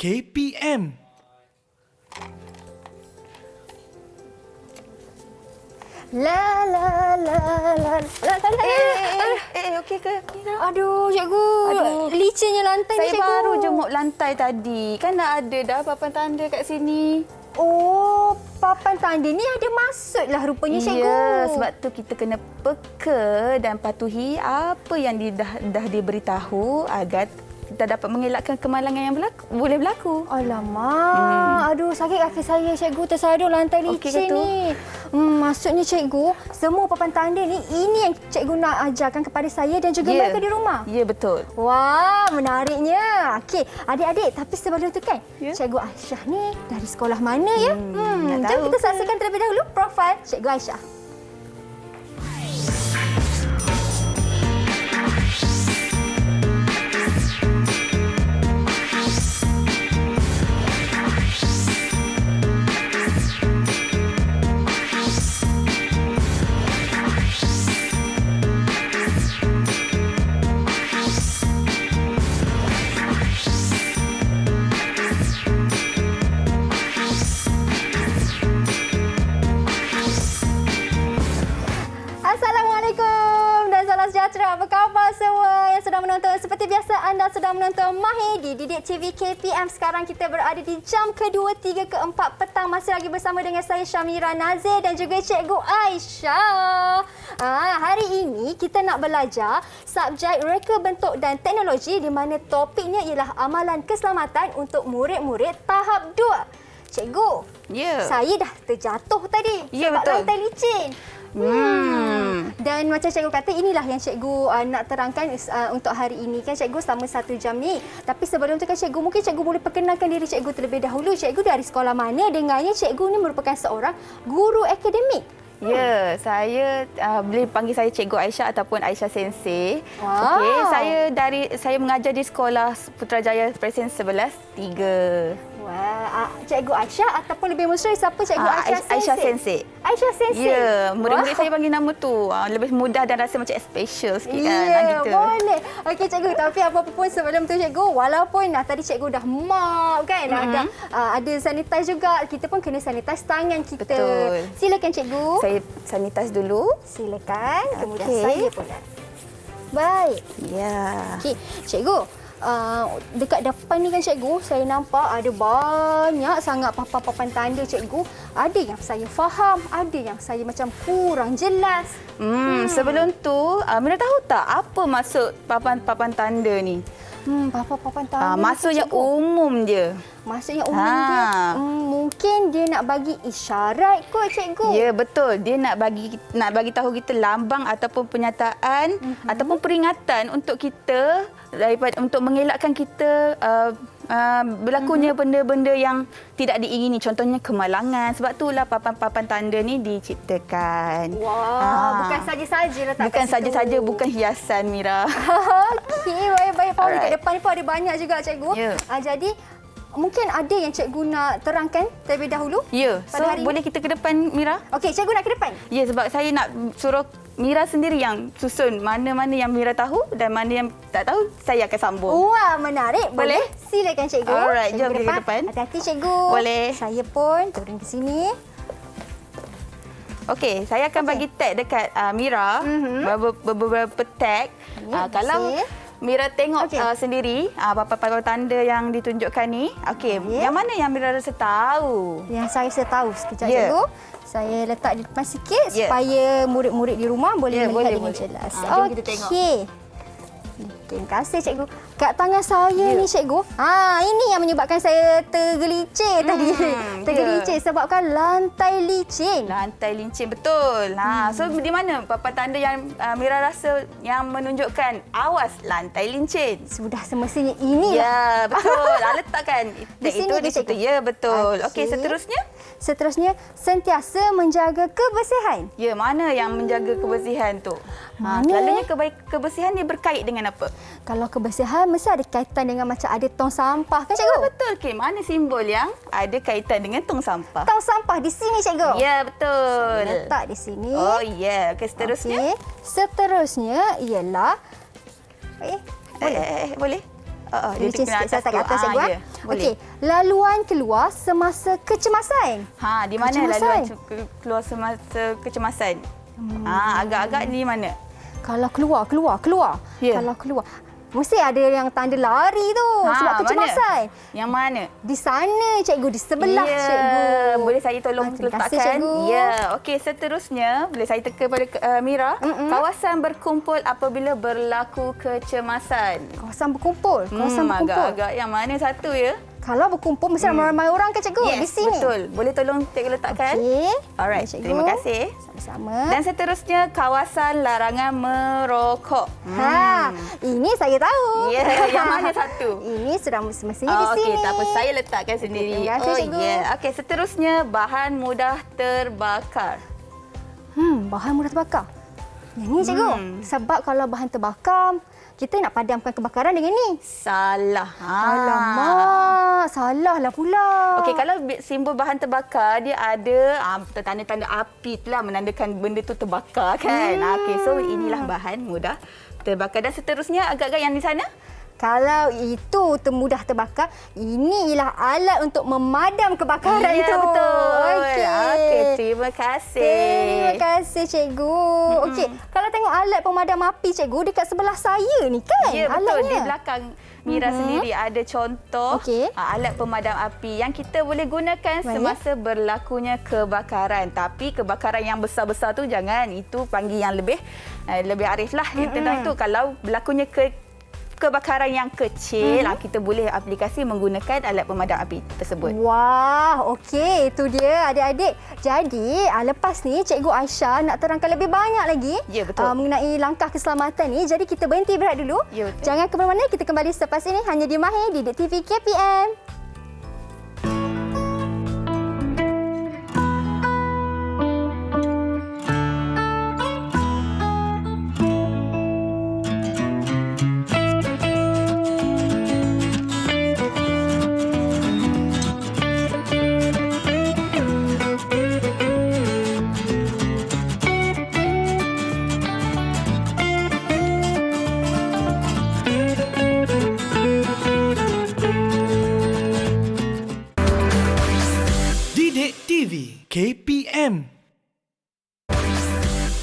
KPM. La la la la la la. Okey ke? Aduh, cikgu. Licinnya lantai ni, Saya cikgu. baru jemuk lantai tadi. Kan dah ada dah papan tanda kat sini. Oh, papan tanda ni ada maksudlah rupanya, cikgu. Ya, sebab tu kita kena peka dan patuhi apa yang dah diberitahu agar kita dapat mengelakkan kemalangan yang boleh berlaku. Alamak, aduh sakit kaki saya, cikgu. Tersadur lantai Okey licin ke tu? ni. Maksudnya, cikgu, semua papan tanda ni ini yang cikgu nak ajarkan kepada saya dan juga mereka di rumah. Ya, betul. Wah, menariknya. Okey, adik-adik, tapi sebelum itu kan, Ya. Cikgu Aisyah ni dari sekolah mana ya? nak Jom tahu. kita saksikan terlebih dahulu profil Cikgu Aisyah. Assalamualaikum dan salam sejahtera. Apa khabar semua yang sedang menonton? Seperti biasa anda sedang menonton Mahir di Didik TV KPM. Sekarang kita berada di jam ke-2, 3, ke-4 petang. Masih lagi bersama dengan saya Syamira Nazir dan juga Cikgu Aisyah. Hari ini kita nak belajar subjek reka bentuk dan teknologi di mana topiknya ialah amalan keselamatan untuk murid-murid tahap 2. Cikgu, Ya. saya dah terjatuh tadi Ya, sebab betul. lantai licin. Dan macam cikgu kata, inilah yang cikgu nak terangkan untuk hari ini kan cikgu selama 1 jam ni. Tapi sebelum tu kan cikgu, mungkin cikgu boleh perkenalkan diri cikgu terlebih dahulu. Cikgu dari sekolah mana? Dengarnya cikgu ni merupakan seorang guru akademik. Ya, saya boleh panggil saya Cikgu Aisyah ataupun Aisyah Sensei. Wow. Okey, saya mengajar di sekolah Putrajaya Presiden 11-3. Wah, Cikgu Aisyah ataupun lebih mesra siapa Cikgu Aisyah Sensei? Aisyah Sensei. Aisyah Sensei. Ya, murid-murid Wah. saya panggil nama tu. Lebih mudah dan rasa macam special sikit kan. Ya, Gitu. boleh. Okey cikgu, tapi apa pun sebelum tu cikgu, walaupun tadi cikgu dah mop kan, ada sanitize juga, kita pun kena sanitize tangan kita. Betul. Silakan cikgu. Saya sanitize dulu. Silakan. Kemudian Okey. saya pula. Baik. Ya. Okey, cikgu. Dekat depan ni kan cikgu, saya nampak ada banyak sangat papan-papan tanda cikgu. Ada yang saya faham, ada yang saya macam kurang jelas. Sebelum tu, Mira tahu tak apa maksud papan-papan tanda ni? Papan-papan tanda. Maksud yang cikgu. umum je. Maksudnya umum dia, mungkin dia nak bagi isyarat kot cikgu. Ya, betul. Dia nak bagi tahu kita lambang ataupun penyataan ataupun peringatan untuk kita untuk mengelakkan kita berlakunya benda-benda yang tidak diingini. Contohnya kemalangan. Sebab itulah papan-papan tanda ni diciptakan. Wah, bukan saja-saja letak Bukan kat situ. saja-saja, bukan hiasan, Mira. Okey, baik-baik. Faham. Alright. Kat depan ni pun ada banyak juga cikgu. Ya. Jadi, mungkin ada yang cikgu nak terangkan terlebih dahulu? Ya, so pada hari boleh kita ke depan, Mira? Okey, cikgu nak ke depan? Ya, sebab saya nak suruh Mira sendiri yang susun mana-mana yang Mira tahu dan mana yang tak tahu, saya akan sambung. Wah, menarik. Boleh? Silakan cikgu. Alright, Cikgu jom kita ke depan. Hati-hati cikgu. Boleh. Saya pun turun ke sini. Okey, saya akan bagi tag dekat Mira, beberapa tag. Ya, Kalau okey. Mira tengok Okey. sendiri papan-papan tanda yang ditunjukkan ni. Okey, Ya. yang mana yang Mira rasa tahu? Yang saya tahu sekejap Ya. cikgu. Saya letak di depan sikit Ya. supaya murid-murid di rumah boleh Ya, melihat boleh, dengan boleh. jelas. Jom kita tengok. Okey. Terima kasih cikgu. Kat tangan saya ni cikgu. Ini yang menyebabkan saya tergelincir tadi. Tergelincir sebabkan lantai licin. Lantai lincin, betul. So di mana papan tanda yang Mira rasa yang menunjukkan awas lantai lincin? Sudah semestinya inilah. Ya, betul. Letakkan Di sini itu ke, di situ. cikgu? Ya, betul. Okey, Okey. seterusnya? Seterusnya, sentiasa menjaga kebersihan. Ya, mana yang menjaga kebersihan tu? Mana? Selalunya kebersihan dia berkait dengan apa? Kalau kebersihan mesti ada kaitan dengan macam ada tong sampah kan cikgu? Betul. Okey, mana simbol yang ada kaitan dengan tong sampah? Tong sampah di sini cikgu. Ya, betul. Letak di sini. Oh, ya. Okey, seterusnya? Okey. Seterusnya ialah boleh. Boleh? Dia Licin kena sikit saya tak kat atas, tu. cikgu. Ya, boleh. Okey, laluan keluar semasa kecemasan. Di mana Kecemasan. laluan keluar semasa kecemasan? Agak-agak di mana? Kalau keluar. Ya. Kalau keluar. Mesti ada yang tanda lari tu sebab kecemasan. Mana? Yang mana? Di sana cikgu, di sebelah Ya. cikgu. Boleh saya tolong Terima kasih, letakkan? cikgu. Ya. Okey, seterusnya boleh saya teka pada Mira. Kawasan berkumpul apabila berlaku kecemasan. Kawasan berkumpul. Agak-agak yang mana satu ya? Kalau berkumpul mesti ramai-ramai orang ke cikgu di Yes, sini. betul. Boleh tolong cikgu letakkan? Okey. Alright, Cikgu. terima kasih. Sama-sama. Dan seterusnya kawasan larangan merokok. Ini saya tahu. Ya, yang mana satu? Ini sudah semestinya di sini. Okey, tak apa, saya letakkan sendiri. Terima kasih, cikgu. Okey, seterusnya bahan mudah terbakar. Bahan mudah terbakar. Yang ni cikgu. Sebab kalau bahan terbakar, kita nak padamkan kebakaran dengan ni. Salah. Alamak, salahlah pula. Okey, kalau simbol bahan terbakar, dia ada tanda-tanda api telah menandakan benda tu terbakar kan. Okey, so inilah bahan mudah terbakar. Dan seterusnya agak-agak yang di sana? Kalau itu mudah terbakar, ini ialah alat untuk memadam kebakaran Ya, itu. betul. Okey. Terima kasih. Terima kasih cikgu. Okey, kalau tengok alat pemadam api cikgu dekat sebelah saya ni kan? Ya, betul. Alatnya. Di belakang Mira sendiri ada contoh Okey. alat pemadam api yang kita boleh gunakan semasa berlakunya kebakaran. Tapi kebakaran yang besar-besar tu jangan. Itu panggil yang lebih arif lah. Tentang itu kalau berlakunya kebakaran yang kecil, kita boleh aplikasi menggunakan alat pemadam api tersebut. Wah, okey. Itu dia adik-adik. Jadi, lepas ni Cikgu Aisyah nak terangkan lebih banyak lagi Ya, betul. mengenai langkah keselamatan ni. Jadi, kita berhenti berehat dulu. Ya, betul. Jangan ke mana-mana, kita kembali selepas ini hanya di Mahir Didik TV KPM. Didik TV KPM.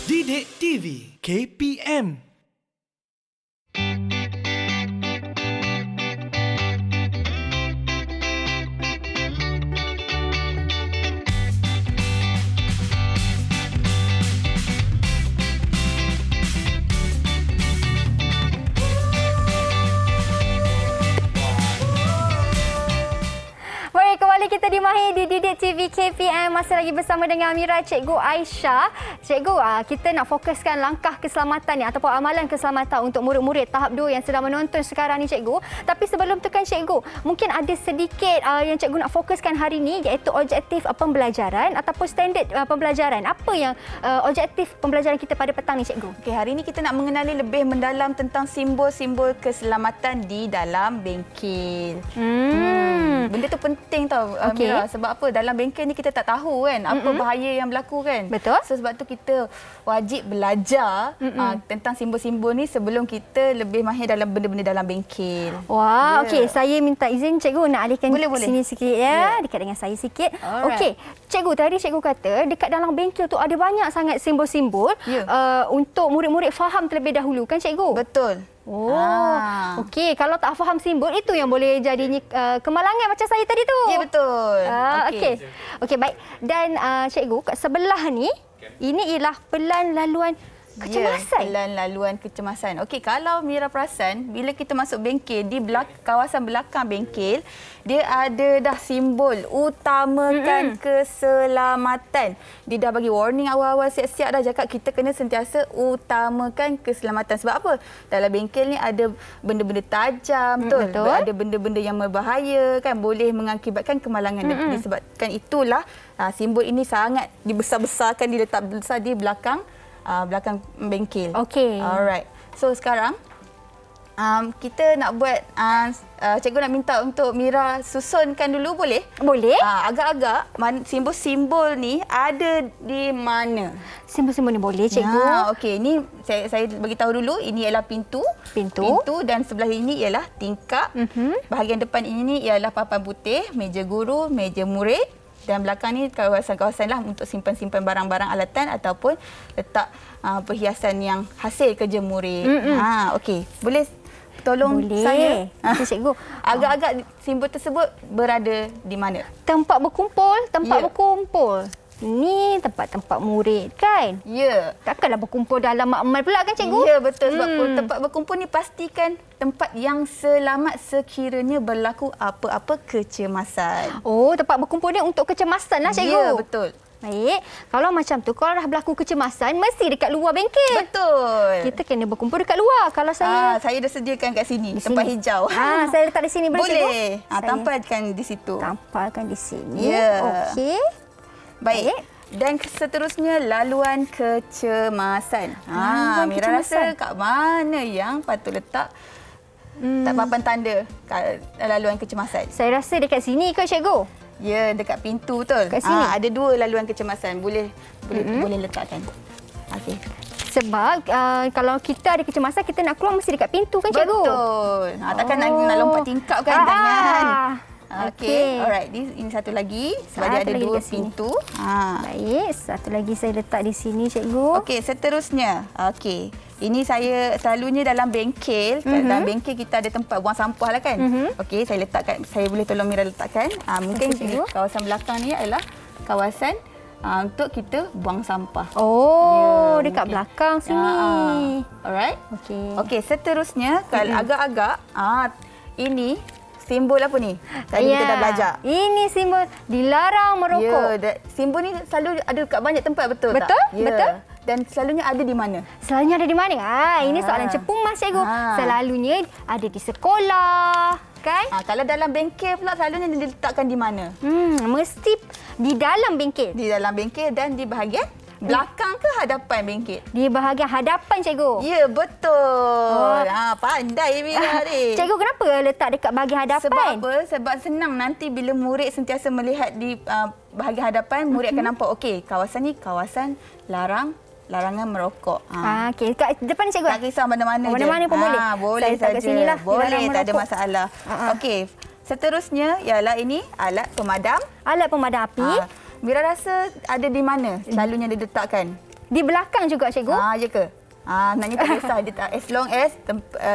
Didik TV KPM. Baik, kembali kita di Mahir di Didik TV KPM. Masih lagi bersama dengan Mira, Cikgu Aisyah. Cikgu, kita nak fokuskan langkah keselamatan ni ataupun amalan keselamatan untuk murid-murid tahap 2 yang sedang menonton sekarang ni, Cikgu. Tapi sebelum tu kan, Cikgu, mungkin ada sedikit yang Cikgu nak fokuskan hari ni, iaitu objektif pembelajaran ataupun standard pembelajaran. Apa yang objektif pembelajaran kita pada petang ni, Cikgu? Okey, hari ini kita nak mengenali lebih mendalam tentang simbol-simbol keselamatan di dalam bengkel. Benda tu penting tau, Okey. Mira. Sebab apa? Dalam bengkel ni kita tak tahu kan apa bahaya yang berlaku kan. Betul. So sebab tu kita wajib belajar tentang simbol-simbol ni sebelum kita lebih mahir dalam benda-benda dalam bengkel. Wah, Ya. okey. Saya minta izin Cikgu nak alihkan Boleh, ke boleh. sini sikit ya. Dekat dengan saya sikit. Alright. Okey. Cikgu, tadi Cikgu kata dekat dalam bengkel tu ada banyak sangat simbol-simbol Ya. untuk murid-murid faham terlebih dahulu kan, Cikgu? Betul. Okey. Kalau tak faham simbol, itu yang boleh jadinya kemalangan macam saya tadi tu. Ya, betul. Okey. Okey, baik. Dan Cikgu, kat sebelah ni, ini ialah pelan laluan kecemasan. Ya, pelan laluan kecemasan. Okey, kalau Mira perasan, bila kita masuk bengkel, di kawasan belakang bengkel, dia ada dah simbol utamakan keselamatan. Dia dah bagi warning awal-awal siap-siap dah cakap kita kena sentiasa utamakan keselamatan. Sebab apa? Dalam bengkel ni ada benda-benda tajam, betul. ada benda-benda yang berbahaya kan, boleh mengakibatkan kemalangan. Disebabkan itulah simbol ini sangat dibesar-besarkan, diletak besar di belakang bengkel. Okey. Alright. So sekarang kita nak buat, cikgu nak minta untuk Mira susunkan dulu, boleh? Boleh. Agak-agak simbol-simbol ni ada di mana? Simbol-simbol ni boleh, cikgu. Okey, ini saya bagi tahu dulu, ini ialah pintu. Pintu. Dan sebelah ini ialah tingkap. Bahagian depan ini ialah papan putih, meja guru, meja murid. Dan belakang ni kawasan-kawasan lah untuk simpan-simpan barang-barang alatan ataupun letak perhiasan yang hasil kerja murid. Okey, boleh tolong Boleh. saya? Okey, cikgu. Agak-agak simbol tersebut berada di mana? Tempat berkumpul, Ya. berkumpul. Ni tempat-tempat murid kan? Ya. Takkanlah berkumpul dalam makmal pula kan, cikgu? Ya, betul. Sebab tempat berkumpul ni pastikan tempat yang selamat sekiranya berlaku apa-apa kecemasan. Oh, tempat berkumpul ni untuk kecemasan lah, cikgu. Ya, betul. Baik. Kalau macam tu, kalau dah berlaku kecemasan, mesti dekat luar bengkel. Betul. Kita kena berkumpul dekat luar. Kalau saya... Saya dah sediakan kat sini, Di tempat sini. hijau. Saya letak di sini, boleh, cikgu? Boleh. Saya Tampalkan di situ. tampalkan di sini. Ya. Okey. Baik. Dan seterusnya laluan kecemasan. Laluan Mira kecemasan. rasa kat mana yang patut letak tak papan tanda laluan kecemasan? Saya rasa dekat sini ke, cikgu? Ya, dekat pintu betul. Kat sini? Ada 2 laluan kecemasan. Boleh letakkan. Okey. Sebab kalau kita ada kecemasan, kita nak keluar mesti dekat pintu kan, cikgu? Betul. Takkan nak lompat tingkap kan? Jangan. Okey. Alright, ini satu lagi. Sebab dia Satu ada lagi 2 dekat sini. pintu. Baik, satu lagi saya letak di sini, cikgu. Okey, seterusnya. Okey. Ini saya selalunya dalam bengkel. Dalam bengkel kita ada tempat buang sampah lah kan. Okey, saya letakkan. Saya boleh tolong Mira letakkan. Mungkin Okey, di cikgu. kawasan belakang ni adalah kawasan untuk kita buang sampah. Oh, Ya, dekat mungkin. belakang sini. Alright. Okey. Okey, seterusnya kalau agak-agak ini simbol apa ni? Tadi kita dah belajar. Ini simbol dilarang merokok. Ya, simbol ni selalu ada kat banyak tempat, betul tak? Betul, Ya. betul. Dan selalunya ada di mana? Selalunya ada di mana? Ini soalan cepung, Mas, cikgu. Selalunya ada di sekolah, kan? Kalau dalam bengkel pula selalunya diletakkan di mana? Mesti di dalam bengkel. Di dalam bengkel dan di bahagian belakang ke hadapan bengkel? Di bahagian hadapan, cikgu. Ya, betul. Pandai Mira ni. Cikgu, kenapa letak dekat bahagian hadapan? Sebab apa? Sebab senang nanti bila murid sentiasa melihat di bahagian hadapan, murid akan nampak, okey, kawasan ni kawasan larangan merokok. Okey, kat depan ni, cikgu. Tak kisah mana-mana je. Mana-mana pun boleh. Boleh Saya letak kat saja. sinilah, Boleh, dilarang tak ada merokok. masalah. Okey, seterusnya ialah ini alat pemadam. Alat pemadam api. Mira rasa ada di mana selalunya diletakkan? Di belakang juga, cikgu. Ya ke? Naknya tak kisah. As long as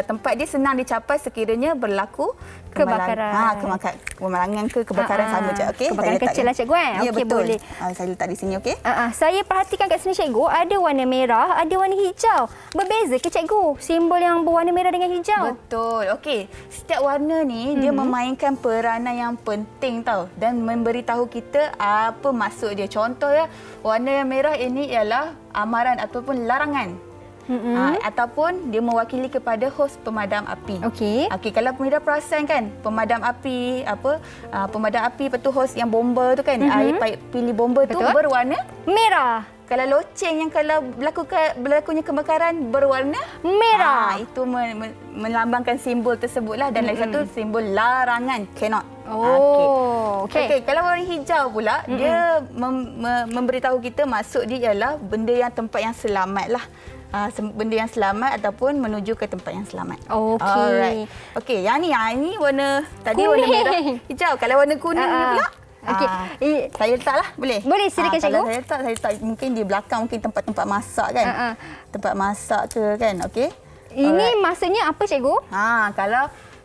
tempat dia senang dicapai sekiranya berlaku Kebakaran. Kemalangan ke kebakaran sama je. Okey. Kebakaran kecil lah, cikgu. Ya, Okey, betul. boleh. Saya letak di sini, okey? Saya perhatikan kat sini, cikgu. Ada warna merah, ada warna hijau. Berbeza ke, cikgu? Simbol yang berwarna merah dengan hijau. Betul. Okey. Setiap warna ni dia memainkan peranan yang penting tau dan memberitahu kita apa maksud dia. Contoh ya, warna yang merah ini ialah amaran ataupun larangan. Ataupun dia mewakili kepada hos pemadam api. Okey. Okey, kalau Mira perasan kan, pemadam api pemadam api lepas tu hos yang bomba tu kan, air paip pilih bomba tu Betul. berwarna Merah. kalau loceng yang kalau berlakunya kebakaran berwarna Merah. itu melambangkan simbol tersebutlah dan lagi satu simbol larangan, cannot. Okey. Okey, kalau warna hijau pula dia memberitahu kita maksud dia ialah benda yang tempat yang selamat lah. Benda yang selamat ataupun menuju ke tempat yang selamat. Okey. Alright. Okey, yang ni warna tadi warna Kuning. merah, hijau. Kalau warna kuning ni pula Okey. saya letaklah, boleh? Boleh, silakan, cikgu. Kalau saya letak mungkin di belakang, mungkin tempat-tempat masak kan. Tempat masak ke kan, okey? Ini maksudnya apa, cikgu? Kalau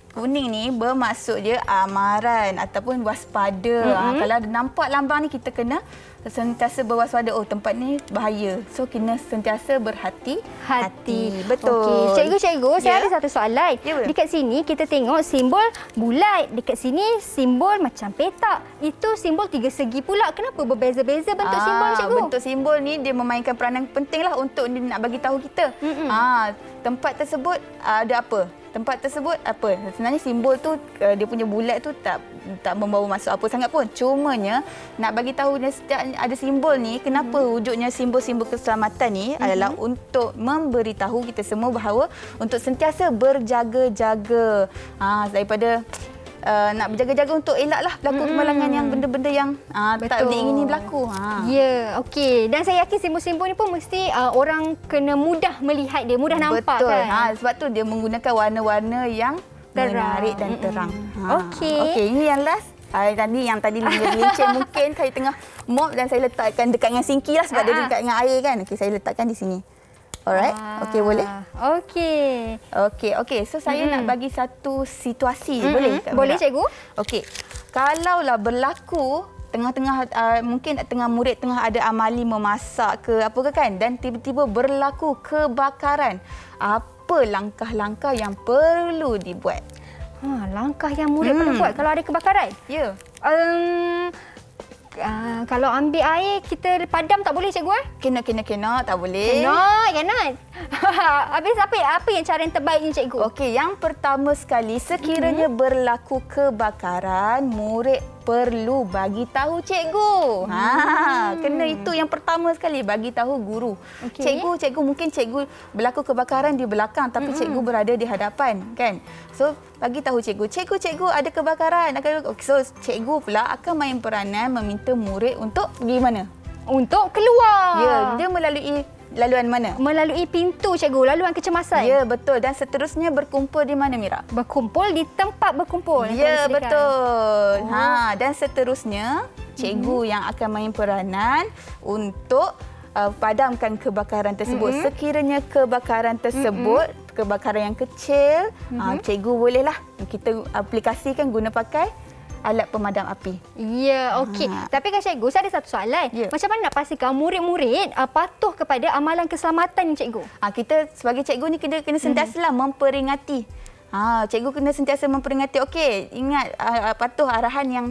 kuning ni bermaksud dia amaran ataupun waspada. Kalau nampak lambang ni kita kena sentiasa berwaspada. Oh, tempat ni bahaya. So kena sentiasa berhati-hati. Betul. Okey, cikgu, saya Ya? ada satu soalan. Ya, boleh. Dekat sini kita tengok simbol bulat, dekat sini simbol macam petak. Itu simbol 3 segi pula. Kenapa berbeza-beza bentuk simbol, cikgu? Bentuk simbol ni dia memainkan peranan penting lah untuk dia nak bagi tahu kita. Tempat tersebut ada apa? tempat tersebut apa? Sebenarnya simbol tu dia punya bulat tu tak membawa maksud apa sangat pun. Cumanya nak bagi tahu setiap ada simbol ni, kenapa wujudnya simbol-simbol keselamatan ni adalah untuk memberitahu kita semua bahawa untuk sentiasa berjaga-jaga daripada nak berjaga-jaga untuk elaklah berlaku kemalangan yang benda-benda yang tak diingini berlaku. Ya, okey. Dan saya yakin simbol-simbol ni pun mesti orang kena mudah melihat dia, mudah nampak Betul. kan. Sebab tu dia menggunakan warna-warna yang Terang. menarik dan terang. Okey. Okey, ini yang last. Yang tadi lincin mungkin saya tengah mop dan saya letakkan dekat dengan sinki lah sebab dia dekat dengan air kan. Okey, saya letakkan di sini. Alright. Okey, boleh? Okey. So saya nak bagi satu situasi. Boleh? Kak Boleh, Mira? cikgu. Okey. Kalaulah berlaku tengah-tengah mungkin tengah murid tengah ada amali memasak ke apa ke kan, dan tiba-tiba berlaku kebakaran. Apa langkah-langkah yang perlu dibuat? Langkah yang murid perlu buat kalau ada kebakaran. Ya. Kalau ambil air, kita padam tak boleh, cikgu? Kena tak boleh. Cannot. Habis apa yang cara yang terbaik ni, cikgu? Okey, yang pertama sekali, sekiranya berlaku kebakaran, murid perlu bagi tahu cikgu. Kena itu yang pertama sekali, bagi tahu guru. Okey. Cikgu mungkin cikgu berlaku kebakaran di belakang tapi cikgu berada di hadapan, kan? So, bagi tahu cikgu ada kebakaran. So, cikgu pula akan main peranan meminta murid untuk pergi mana? Untuk keluar. Ya, dia melalui laluan mana? Melalui pintu, cikgu. Laluan kecemasan. Ya, betul. Dan seterusnya berkumpul di mana, Mira? Berkumpul di tempat berkumpul. Ya, betul. Dan seterusnya, cikgu yang akan main peranan untuk padamkan kebakaran tersebut. Sekiranya kebakaran tersebut, kebakaran yang kecil, cikgu bolehlah kita aplikasikan guna pakai alat pemadam api. Ya, okey. Tapi kan cikgu, saya ada satu soalan. Ya. Macam mana nak pastikan murid-murid patuh kepada amalan keselamatan ni, cikgu? Kita sebagai cikgu ni kena sentiasalah memperingati. Cikgu kena sentiasa memperingati. Okey, ingat patuh arahan yang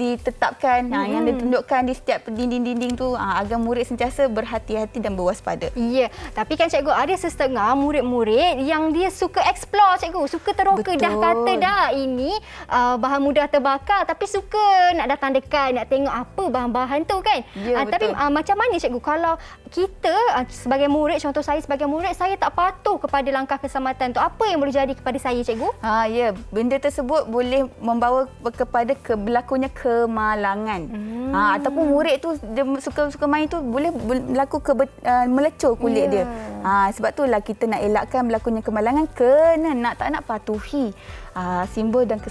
ditetapkan, yang ditunjukkan di setiap dinding-dinding tu agar murid sentiasa berhati-hati dan berwaspada. Ya, tapi kan cikgu ada setengah murid-murid yang dia suka explore, cikgu. Suka teroka. Betul. Dah kata dah ini bahan mudah terbakar, tapi suka nak datang dekat, nak tengok apa bahan-bahan tu kan. Ya, tapi macam mana, cikgu, kalau kita sebagai murid, contoh saya sebagai murid, saya tak patuh kepada langkah keselamatan tu, apa yang boleh jadi kepada saya, cikgu? Ya, benda tersebut boleh membawa kepada berlakunya kemalangan. Ataupun murid tu dia suka main tu boleh berlaku melecur kulit dia. Sebab itulah kita nak elakkan berlakunya kemalangan, tak nak patuhi simbol dan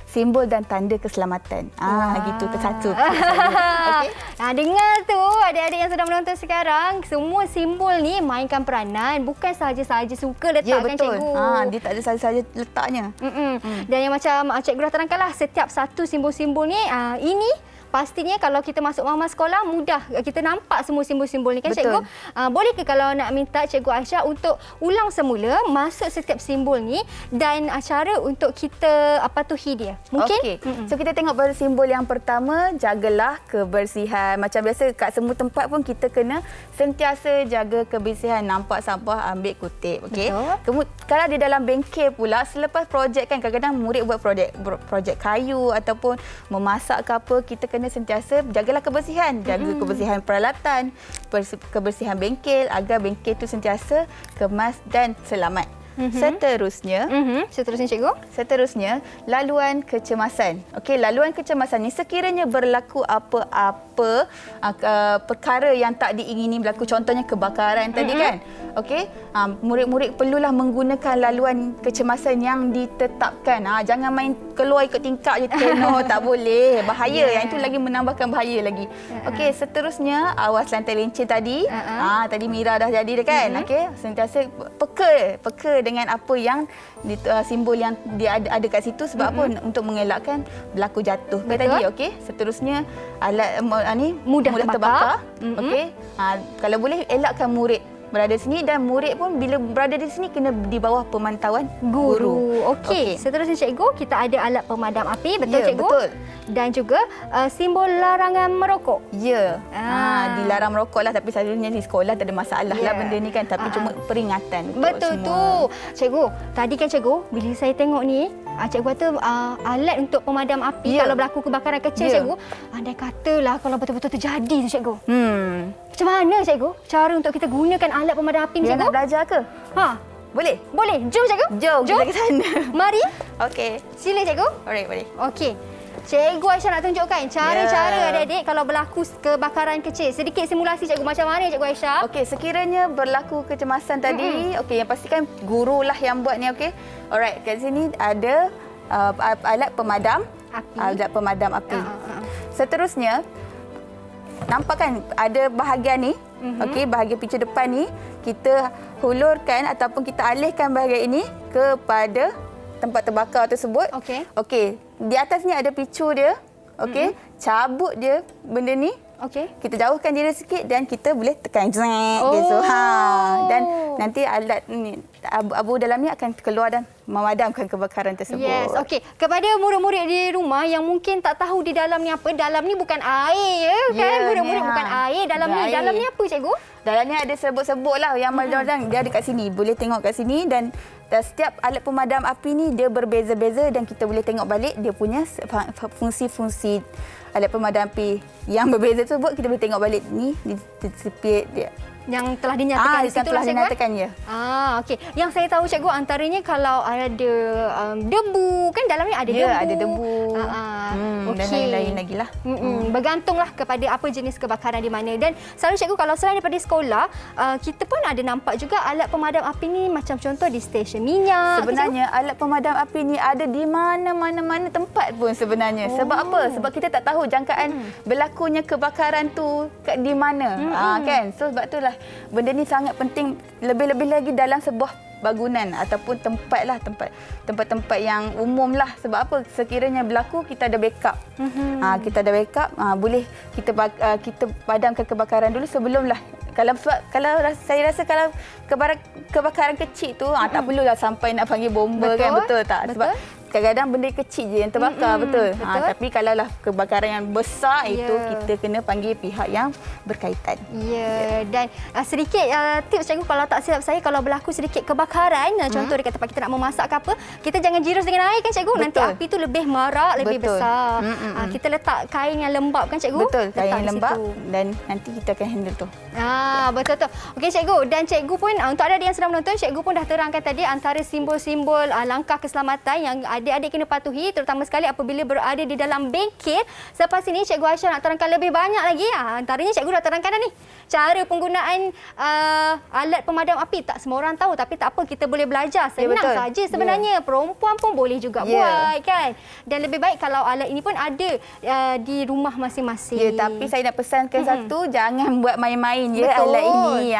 simbol dan tanda keselamatan. Gitu ke satu. Okey. Dengar tu adik-adik yang sedang menonton sekarang, semua simbol ni mainkan peranan, bukan sahaja-sahaja suka letak, kan, betul. cikgu? Dia tak ada sahaja-sahaja letaknya. Dan yang macam cikgu dah terangkanlah, setiap satu simbol-simbol ni ini pastinya kalau kita masuk mama sekolah mudah kita nampak semua simbol-simbol ni, kan, Betul. cikgu? Boleh ke kalau nak minta Cikgu Aisyah untuk ulang semula masuk setiap simbol ni dan cara untuk kita patuhi dia? Mungkin? Okey. So kita tengok pada simbol yang pertama, jagalah kebersihan. Macam biasa kat semua tempat pun kita kena sentiasa jaga kebersihan. Nampak sampah, ambil kutip. Okey. Kalau di dalam bengkel pula, selepas projek kan, kadang-kadang murid buat projek kayu ataupun memasak ke apa, kita kena sentiasa jagalah kebersihan. Jaga kebersihan peralatan, kebersihan bengkel agar bengkel itu sentiasa kemas dan selamat. Seterusnya, Seterusnya, laluan kecemasan. Okey, laluan kecemasan ni sekiranya berlaku apa-apa perkara yang tak diingini berlaku, contohnya kebakaran tadi kan. Okey, murid-murid perlulah menggunakan laluan kecemasan yang ditetapkan. Jangan main keluar ikut tingkap je tenor, tak boleh. Bahaya. Yang itu lagi menambahkan bahaya lagi. Okey, seterusnya awas lantai licin tadi. Tadi Mira dah jadi dah kan. Okey, sentiasa peka dengan apa yang simbol yang dia ada kat situ, sebab apa? Untuk mengelakkan berlaku jatuh. Tadi okey. Seterusnya alat ni mudah terbakar. Okey. Kalau boleh elakkan murid berada di sini, dan murid pun bila berada di sini kena di bawah pemantauan Guru. Okey. Okey. Seterusnya cikgu, kita ada alat pemadam api, betul Ya, cikgu? betul. Dan juga simbol larangan merokok. Ya, Ah. dilarang merokok lah, tapi selalunya di sekolah tak ada masalah lah Ya. benda ni kan, tapi cuma peringatan untuk Betul semua. tu. Cikgu, tadi kan cikgu, bila saya tengok ni, cikgu kata alat untuk pemadam api Ya. kalau berlaku kebakaran kecil, Ya. cikgu. Andai katalah kalau betul-betul terjadi tu, cikgu. Macam mana, cikgu? Cara untuk kita gunakan alat pemadam api ni, Dia nak cikgu? belajar ke? Ha, Boleh? boleh. Jom, cikgu. Jom kita ke sana. Mari. Okey. Sila, cikgu. Alright, boleh. Okey. Cikgu Aisyah nak tunjukkan cara-cara Ya. adik-adik kalau berlaku kebakaran kecil. Sedikit simulasi, cikgu. Macam mana, cikgu Aisyah? Okey, sekiranya berlaku kecemasan tadi, okey, yang pastikan gurulah yang buat ni, okey. Alright, kat sini ada alat pemadam Api. Alat pemadam api. Seterusnya, nampak kan ada bahagian ni, okey, bahagian pintu depan ni, kita hulurkan ataupun kita alihkan bahagian ini kepada tempat terbakar tersebut. Okey. Okey, di atas ni ada picu dia. Okey, cabut dia benda ni. Okey. Kita jauhkan dia sikit dan kita boleh tekan zeng gitu. Dan nanti alat ni abu dalam ni akan keluar dan memadamkan kebakaran tersebut. Yes, okey. Kepada murid-murid di rumah yang mungkin tak tahu di dalam ni apa, dalam ni bukan air ya kan? Ya, Murid-murid ni, bukan air dalam ni. air. Dalam ni apa, cikgu? Dalam ni ada serbuk-serbuk lah yang macam dia ada kat sini. Boleh tengok kat sini dan setiap alat pemadam api ni dia berbeza-beza dan kita boleh tengok balik dia punya fungsi-fungsi alat pemadam api yang berbeza tersebut. Kita boleh tengok balik ni di sipit dia. Yang telah dinyatakan di situ telah lah, cikgu. dinyatakan ya. Okey. Yang saya tahu, cikgu, antaranya kalau ada debu, kan dalam ni ada debu. Ya, ada debu. Dan Okey. lain-lain lagi lah. Bergantunglah kepada apa jenis kebakaran di mana. Dan selalu, cikgu, kalau selain daripada sekolah, kita pun ada nampak juga alat pemadam api ni macam contoh di stesen minyak. Sebenarnya alat pemadam api ni ada di mana-mana tempat pun sebenarnya. Sebab apa? Sebab kita tak tahu jangkaan berlakunya kebakaran tu di mana. Kan? So sebab itulah benda ni sangat penting, lebih-lebih lagi dalam sebuah bangunan ataupun tempat-tempat yang umum lah. Sebab apa? Sekiranya berlaku kita ada backup. Kita ada backup, boleh kita padamkan kebakaran dulu sebelumlah. Kalau saya rasa kalau kebakaran kecil tu tak perlulah sampai nak panggil bomba. Betul. Kan, betul tak? Sebab kadang-kadang benda kecil je yang terbakar, betul. Tapi kalaulah kebakaran yang besar itu kita kena panggil pihak yang berkaitan. Ya, dan sedikit tips, cikgu, kalau tak silap saya, kalau berlaku sedikit kebakaran, contoh dekat tempat kita nak memasak ke apa, kita jangan jirus dengan air kan, cikgu. Betul. Nanti api tu lebih marak, lebih Betul. besar. Kita letak kain yang lembap kan, cikgu? Betul, kain Letak yang di lembab situ. dan nanti kita akan handle tu. Betul tu. Okey, cikgu, dan cikgu pun untuk adik-adik yang sedang menonton, cikgu pun dah terangkan tadi antara simbol-simbol langkah keselamatan yang adik-adik kena patuhi, terutama sekali apabila berada di dalam bengkel. Selepas ini cikgu Aisyah nak terangkan lebih banyak lagi. Antaranya cikgu dah terangkan dah ni, cara penggunaan alat pemadam api. Tak semua orang tahu, tapi tak apa, kita boleh belajar. Senang betul. saja sebenarnya. Perempuan pun boleh juga buat kan. Dan lebih baik kalau alat ini pun ada di rumah masing-masing. Ya, tapi saya nak pesankan satu, jangan buat main-main ya Betul. alat ini.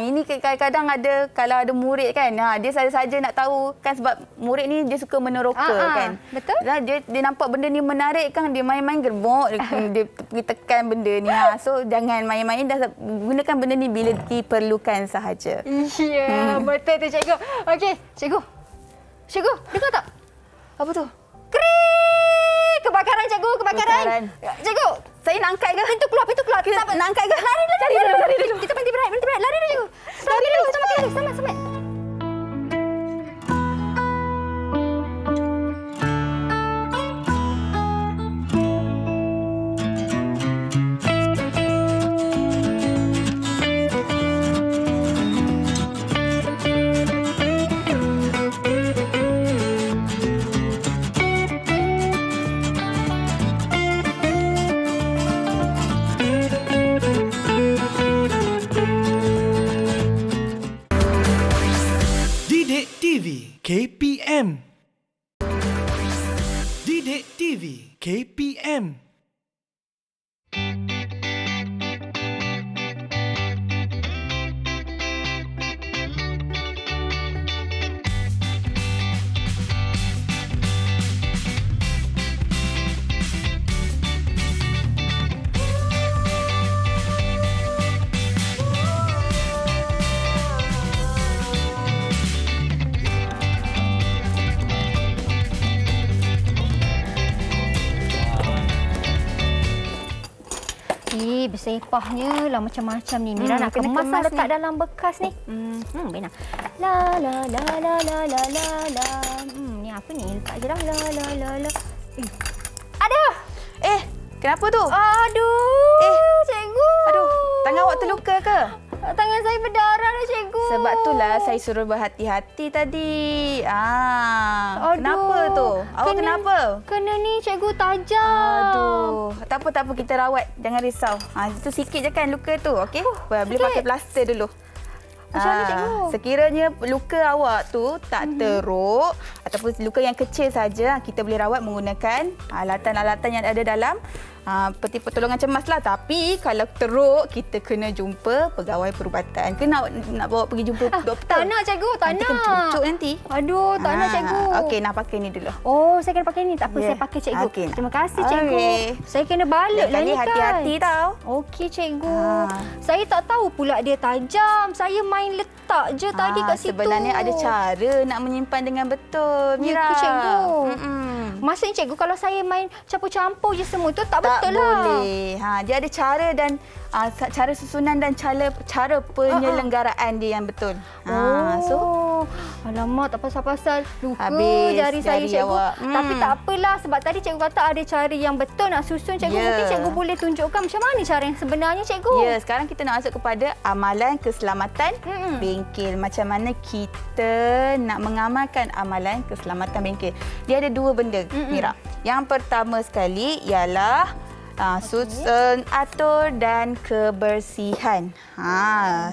Ini kadang-kadang ada, kalau ada murid kan, dia saja nak tahu kan, sebab murid ni dia suka meneroka kan. Betul. Dia nampak benda ni menarik kan, dia main-main gerbok, dia pergi tekan benda ni. So jangan main-main, dah gunakan benda ni bila diperlukan sahaja. Ya, betul tu, cikgu. Okey, cikgu. Cikgu, dengar tak? Apa tu? Krik! Kebakaran, cikgu, kebakaran. Cikgu, Saya nak angkat ke? pintu keluar. Kita nak angkat ke? Lari dulu. Kita berhenti berat. Lari dulu, cikgu. Selamat. Didik TV KPM. Didik TV KPM. sepahnya lah macam-macam ni. Mira nak kena kemas kemas letak ni. dalam bekas ni. Benar. La la la la la la la la. Ni apa ni? Letak je dah. La la la la. Ada. Kenapa tu? Aduh. Cikgu. Aduh, tangan awak terluka ke? Tangan saya berdarah dah, cikgu. Sebab itulah saya suruh berhati-hati tadi. Aduh. Kenapa tu? Awak kenapa? Kena ni, cikgu, tajam. Aduh, tak apa kita rawat. Jangan risau. Itu sikit je kan luka tu, okey? Boleh sikit. pakai plaster dulu. Macam mana, cikgu? Sekiranya luka awak tu tak teruk ataupun luka yang kecil saja, kita boleh rawat menggunakan alatan-alatan yang ada dalam peti pertolongan cemas lah. Tapi kalau teruk, kita kena jumpa pegawai perubatan. Ke nak bawa pergi jumpa doktor? Tak nak, cikgu. Tak nanti nak. kena cucuk nanti. Aduh, tak nak, cikgu. Okey, nak pakai ni dulu. Oh, saya kena pakai ni. Tak apa, Ya. saya pakai, cikgu. Okey. Terima kasih, cikgu. Okey. Saya kena balik lah Lain ni kali kan. hati-hati tau. Okey, cikgu. Saya tak tahu pula dia tajam. Saya main letak je tadi kat situ. Sebenarnya ada cara nak menyimpan dengan betul, Ya Mira. ke, cikgu? Maksudnya Maksudnya, cikgu, kalau saya main campur-campur je semua tu, tak betul lah. Tak boleh. Dia ada cara dan cara susunan dan cara penyelenggaraan dia yang betul. So Alamak, tak pasal-pasal luka Habis jari saya, jari cikgu. awak. Tapi tak apalah, sebab tadi cikgu kata ada cara yang betul nak susun, cikgu. Ya. Mungkin cikgu boleh tunjukkan macam mana cara yang sebenarnya, cikgu. ya, sekarang kita nak masuk kepada amalan keselamatan bengkel. Macam mana kita nak mengamalkan amalan keselamatan bengkel. Dia ada dua benda, Mira. Yang pertama sekali ialah susun atur dan kebersihan.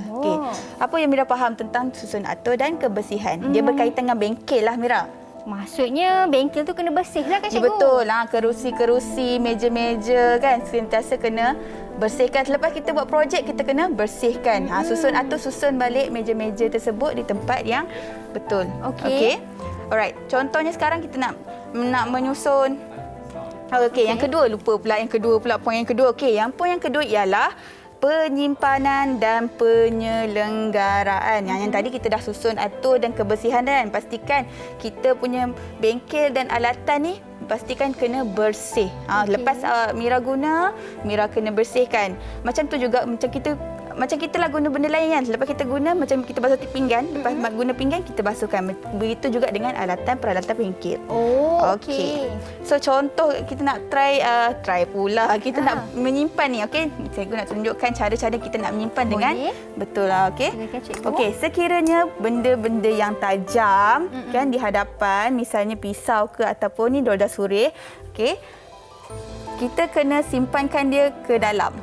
Okey. Apa yang Mira faham tentang susun atur dan kebersihan? Dia berkaitan dengan bengkel lah, Mira. Maksudnya bengkel tu kena bersih lah kan, Ya, cikgu? betul. Kerusi-kerusi, meja-meja kan sentiasa kena bersihkan. Selepas kita buat projek, kita kena bersihkan. Susun atur, susun balik meja-meja tersebut di tempat yang betul. Okey. Alright. Contohnya sekarang kita nak menyusun. Okey, yang kedua lupa pula. Poin yang kedua. Okey, poin yang kedua ialah penyimpanan dan penyelenggaraan. Yang tadi kita dah susun atur dan kebersihan dan pastikan kita punya bengkel dan alatan ni pastikan kena bersih. Lepas Mira guna, Mira kena bersihkan. Macam tu juga macam kita lah guna benda lain kan. Lepas kita guna, macam kita basuh pinggan, lepas guna pinggan kita basuhkan. Begitu juga dengan peralatan bengkel. Okey. So contoh kita nak try pula. Kita nak menyimpan ni, okey. Cikgu nak tunjukkan cara-cara kita nak menyimpan dengan betul lah, okey. Okey, sekiranya benda-benda yang tajam kan di hadapan, misalnya pisau ke ataupun ni roda surih, okey. Kita kena simpankan dia ke dalam.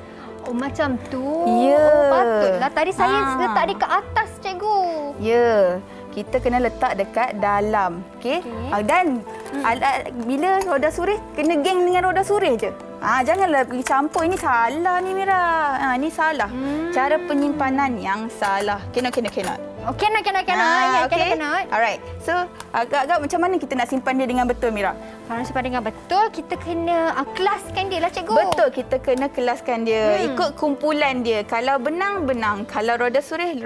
Oh, macam tu. Ya. Patutlah. Tadi saya letak dia ke atas, cikgu. Ya. Kita kena letak dekat dalam. Okey. Dan bila roda surih, kena geng dengan roda surih je. Janganlah pergi campur. Ini salah ni, Mira. Ini salah. Cara penyimpanan yang salah. Cannot. Cannot. Cannot. Alright. So, agak-agak macam mana kita nak simpan dia dengan betul, Mira? Kalau simpan dengan betul, kita kena kelaskan dia lah, cikgu. Betul, kita kena kelaskan dia. Ikut kumpulan dia. Kalau benang. Kalau roda surih.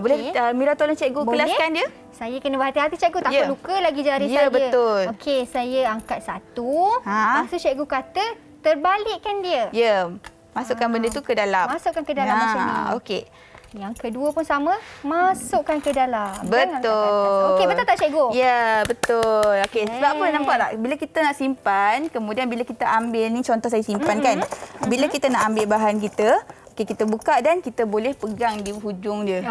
Boleh Mira tolong cikgu kelaskan dia? Saya kena berhati-hati, cikgu. Takut luka lagi jari saya. Ya, betul. Okey, saya angkat satu. Lepas tu cikgu kata, terbalikkan dia. Ya. Masukkan benda tu ke dalam. Masukkan ke dalam macam ni. Okey. Yang kedua pun sama, masukkan ke dalam. Betul. Okey, betul tak, cikgu? Ya, betul. Okey, sebab apa nampak tak? Bila kita nak simpan, kemudian bila kita ambil ni, contoh saya simpan kan. Bila kita nak ambil bahan kita, kita buka dan kita boleh pegang di hujung dia.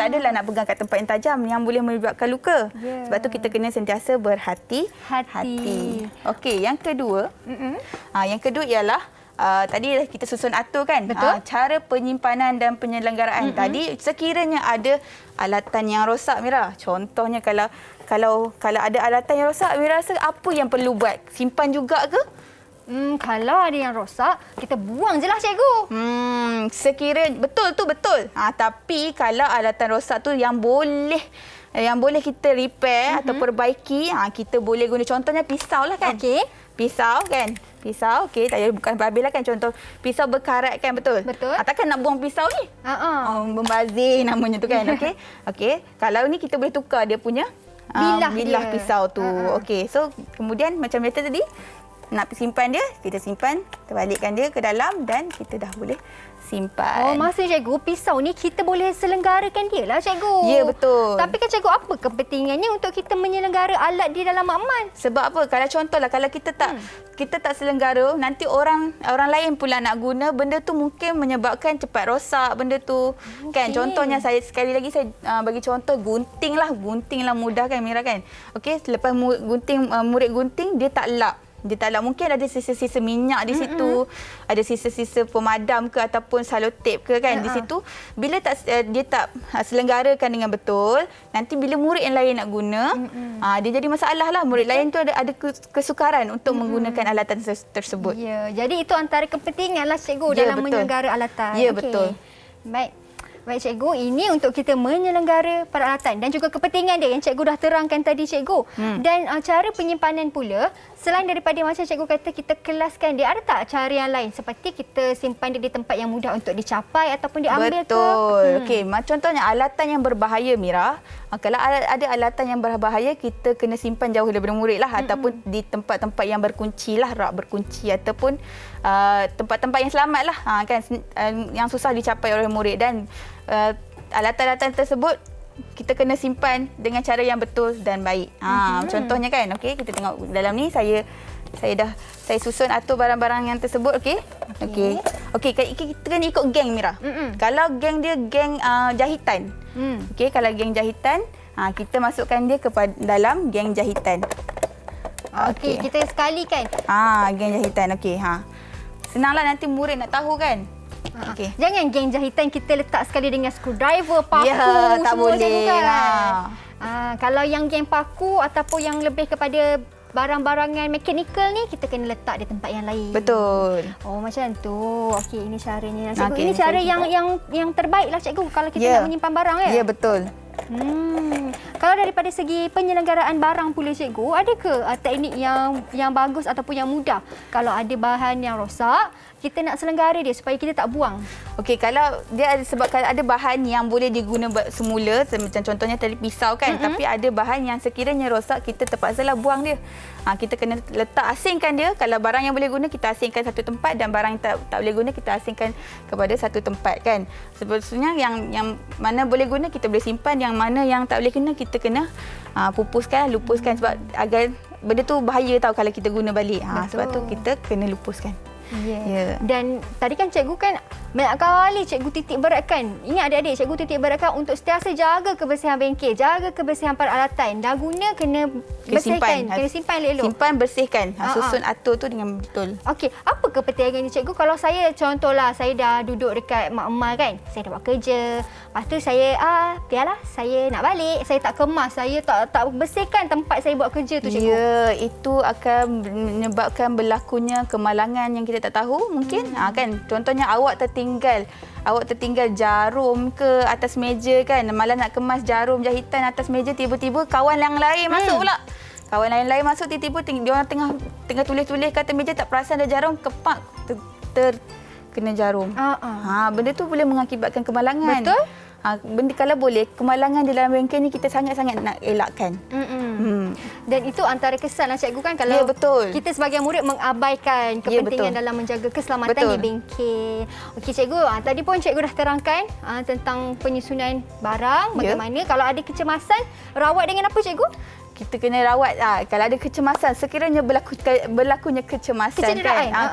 Tak adalah nak pegang kat tempat yang tajam yang boleh menyebabkan luka. Sebab tu kita kena sentiasa berhati-hati. Okey, yang kedua. Yang kedua ialah tadi kita susun atur kan. Cara penyimpanan dan penyelenggaraan. Tadi sekiranya ada alatan yang rosak, Mira. Contohnya kalau ada alatan yang rosak, Mira rasa apa yang perlu buat? Simpan juga ke? Kalau ada yang rosak, kita buang je lah, cikgu. Sekiranya betul. Tapi kalau alatan rosak tu yang boleh kita repair atau perbaiki, kita boleh guna contohnya pisau lah kan. Okey. Pisau kan. Pisau, okey, tak payah bukan babil lah kan. Contoh pisau berkarat kan, betul? Takkan nak buang pisau ni? Membazir namanya tu kan. Okey. Kalau ni kita boleh tukar dia punya bilah pisau tu. Okey. So kemudian macam kata tadi, nak simpan dia, kita simpan, kita balikkan dia ke dalam dan kita dah boleh simpan. Oh, maksud cikgu, pisau ni kita boleh selenggarakan dia lah cikgu. Ya, betul. Tapi kan cikgu, apa kepentingannya untuk kita menyelenggara alat di dalam makmal? Sebab apa? Kalau contohlah, kalau kita tak selenggara, nanti orang lain pula nak guna, benda tu mungkin menyebabkan cepat rosak benda tu. Kan? Contohnya saya sekali lagi saya bagi contoh gunting lah mudah kan Mira kan. Okey, selepas murid gunting dia tak lap. Mungkin ada sisa-sisa minyak di situ, ada sisa-sisa pemadam ke ataupun selotip ke kan di situ. Bila dia tak selenggarakan dengan betul, nanti bila murid yang lain nak guna, dia jadi masalah lah. Murid lain tu ada kesukaran untuk menggunakan alatan tersebut. Ya, jadi itu antara kepentingan lah cikgu Ya, dalam betul. menyelenggara alatan. Ya, Okey. betul. Baik cikgu, ini untuk kita menyelenggara peralatan dan juga kepentingan dia yang cikgu dah terangkan tadi cikgu. Dan cara penyimpanan pula, selain daripada macam cikgu kata kita kelaskan dia, ada tak cara yang lain seperti kita simpan dia di tempat yang mudah untuk dicapai ataupun diambil Betul. Okey, contohnya alatan yang berbahaya Mira. Kalau ada alatan yang berbahaya, kita kena simpan jauh daripada murid lah ataupun di tempat-tempat yang berkunci lah, rak berkunci ataupun tempat-tempat yang selamat lah kan, yang susah dicapai oleh murid. Dan alatan-alatan tersebut kita kena simpan dengan cara yang betul dan baik. Contohnya kan, okey, kita tengok dalam ni saya susun atur barang-barang yang tersebut, okey. Okey, kita kena ikut geng Mira. Kalau geng dia geng jahitan. Okey, kalau geng jahitan, kita masukkan dia kepada dalam geng jahitan. Okey, kita sekali kan. Geng jahitan. Okey, senanglah nanti murid nak tahu kan. Okay. Jangan geng jahitan kita letak sekali dengan screwdriver, paku, tak semua boleh macam tu kan. lah. Kalau yang geng paku ataupun yang lebih kepada barang-barangan mekanikal ni, kita kena letak di tempat yang lain. Betul. Oh, macam tu. Okey, ini caranya. Cikgu, Okey, ini cara yang terbaik lah cikgu kalau kita nak menyimpan barang ya. Ya, betul. Kalau daripada segi penyelenggaraan barang pula cikgu, ada ke teknik yang bagus ataupun yang mudah kalau ada bahan yang rosak, kita nak selenggara dia supaya kita tak buang? Okey, kalau dia sebab kalau ada bahan yang boleh diguna semula, macam contohnya tadi pisau kan, tapi ada bahan yang sekiranya rosak, kita terpaksalah buang dia. Kita kena letak asingkan dia. Kalau barang yang boleh guna, kita asingkan satu tempat, dan barang yang tak boleh guna, kita asingkan kepada satu tempat kan. Sebetulnya yang mana boleh guna kita boleh simpan, yang mana yang tak boleh guna kita kena pupuskan, lupuskan, sebab agar benda tu bahaya tau kalau kita guna balik. Sebab tu kita kena lupuskan. Yeah. Dan tadi kan cikgu kan banyak kali cikgu titik beratkan. Ingat adik-adik, cikgu titik beratkan untuk sentiasa jaga kebersihan bengkel, jaga kebersihan peralatan. Dah guna kena bersihkan, kena simpan elok-elok. Simpan, bersihkan. Susun atur tu dengan betul. Okey, apa kepentingannya cikgu kalau saya contohlah saya dah duduk dekat mak emak kan, saya dah buat kerja. Lepas tu saya biarlah saya nak balik, saya tak kemas, saya tak bersihkan tempat saya buat kerja tu cikgu. Ya, itu akan menyebabkan berlakunya kemalangan yang kita tak tahu mungkin. Kan contohnya awak tertinggal jarum ke atas meja kan, malah nak kemas jarum jahitan atas meja, tiba-tiba kawan yang lain masuk pula. Kawan lain masuk, tiba-tiba dia orang tengah tulis-tulis kat atas meja, tak perasan ada jarum, kepak kena jarum. Benda tu boleh mengakibatkan kemalangan. Betul? Benda kalau boleh, kemalangan di dalam bengkel ni kita sangat-sangat nak elakkan. Dan itu antara kesan lah cikgu kan, kalau betul. kita sebagai murid mengabaikan kepentingan dalam menjaga keselamatan di bengkel. Okey cikgu, tadi pun cikgu dah terangkan tentang penyusunan barang, bagaimana kalau ada kecemasan, rawat dengan apa cikgu? Kita kena rawat. Kalau ada kecemasan, sekiranya berlakunya kecemasan,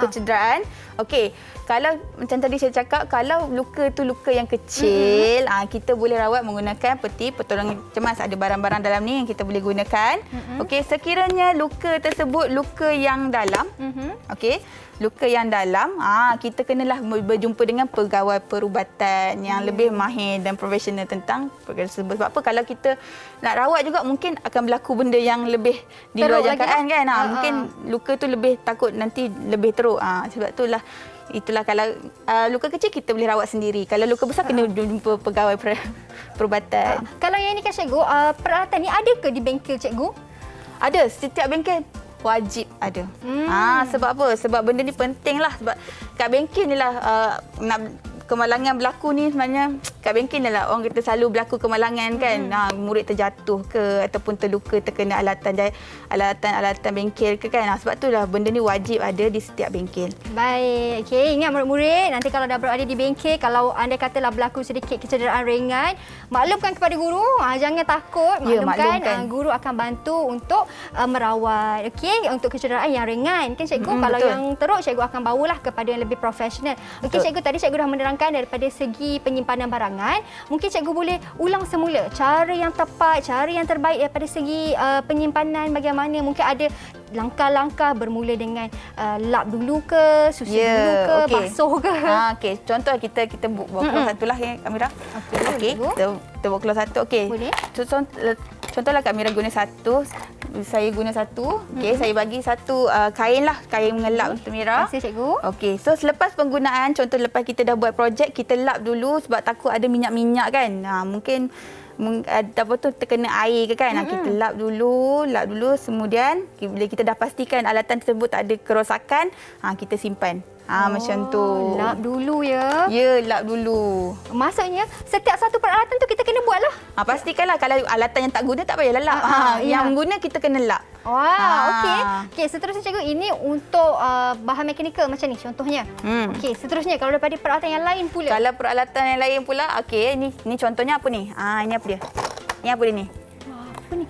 kecederaan. Okey, kalau macam tadi saya cakap, kalau luka tu luka yang kecil, kita boleh rawat menggunakan peti pertolongan cemas. Ada barang-barang dalam ni yang kita boleh gunakan. Okey, sekiranya luka tersebut luka yang dalam, okey, luka yang dalam, kita kenalah berjumpa dengan pegawai perubatan yang lebih mahir dan profesional tentang perkara tersebut. Sebab apa, kalau kita nak rawat juga mungkin akan berlaku benda yang lebih di luar jangkaan kan. Mungkin luka tu lebih takut nanti lebih teruk. Sebab itulah kalau luka kecil kita boleh rawat sendiri. Kalau luka besar kena jumpa pegawai perubatan. Kalau yang ini kan cikgu, peralatan ni ada ke di bengkel cikgu? Ada, setiap bengkel wajib ada. Sebab apa? Sebab benda ni penting lah. Sebab kat bengkel ni lah nak kemalangan berlaku ni sebenarnya kat bengkel dah lah orang kita selalu berlaku kemalangan kan. Murid terjatuh ke ataupun terluka terkena alatan bengkel ke kan. Sebab tu lah benda ni wajib ada di setiap bengkel. Baik. Okey, ingat murid-murid, nanti kalau dah berada di bengkel, kalau anda katalah berlaku sedikit kecederaan ringan, maklumkan kepada guru. Jangan takut. Ya, Maklumkan. Guru akan bantu untuk merawat. Okey, untuk kecederaan yang ringan. Kan cikgu, kalau betul. yang teruk, cikgu akan bawalah kepada yang lebih profesional. Okey, cikgu, tadi cikgu dah menerangkan daripada segi penyimpanan barangan. Mungkin cikgu boleh ulang semula cara yang tepat, cara yang terbaik daripada segi penyimpanan bagaimana. Mungkin ada langkah-langkah bermula dengan lap dulu ke, susu dulu ke, basuh ke. Okey, contoh kita buat keluar satulah ya Amira. Okey, kita buat keluar satu. Okey. Boleh. Contohlah Kak Mira guna satu, saya guna satu. Okey, saya bagi satu kain lah, kain mengelap untuk Mira. Terima kasih cikgu. Okey, so selepas penggunaan, contoh lepas kita dah buat projek, kita lap dulu sebab takut ada minyak-minyak kan. Mungkin apa tu terkena air ke kan. Kita lap dulu, kemudian bila kita dah pastikan alatan tersebut tak ada kerosakan, kita simpan. Macam tu. Lap dulu ya. Ya, lap dulu. Maksudnya setiap satu peralatan tu kita kena buatlah. Pastikanlah kalau alatan yang tak guna tak payahlah lap. Yang guna kita kena lap. Okey. Okey, seterusnya cikgu, ini untuk bahan mekanikal macam ni contohnya. Okey, seterusnya kalau daripada peralatan yang lain pula. Kalau peralatan yang lain pula, okey, ni contohnya apa ni? Ini apa dia? Ni apa dia ni? Apa ni?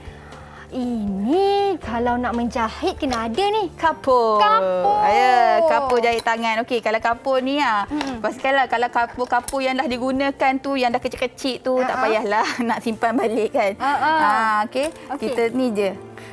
Ini kalau nak menjahit kena ada ni. Kapur. Ya, kapur jahit tangan. Okey, kalau kapur ni pastikanlah kalau kapur yang dah digunakan tu, yang dah kecil-kecil tu, tak payahlah nak simpan balik kan. Okey. Kita ni je.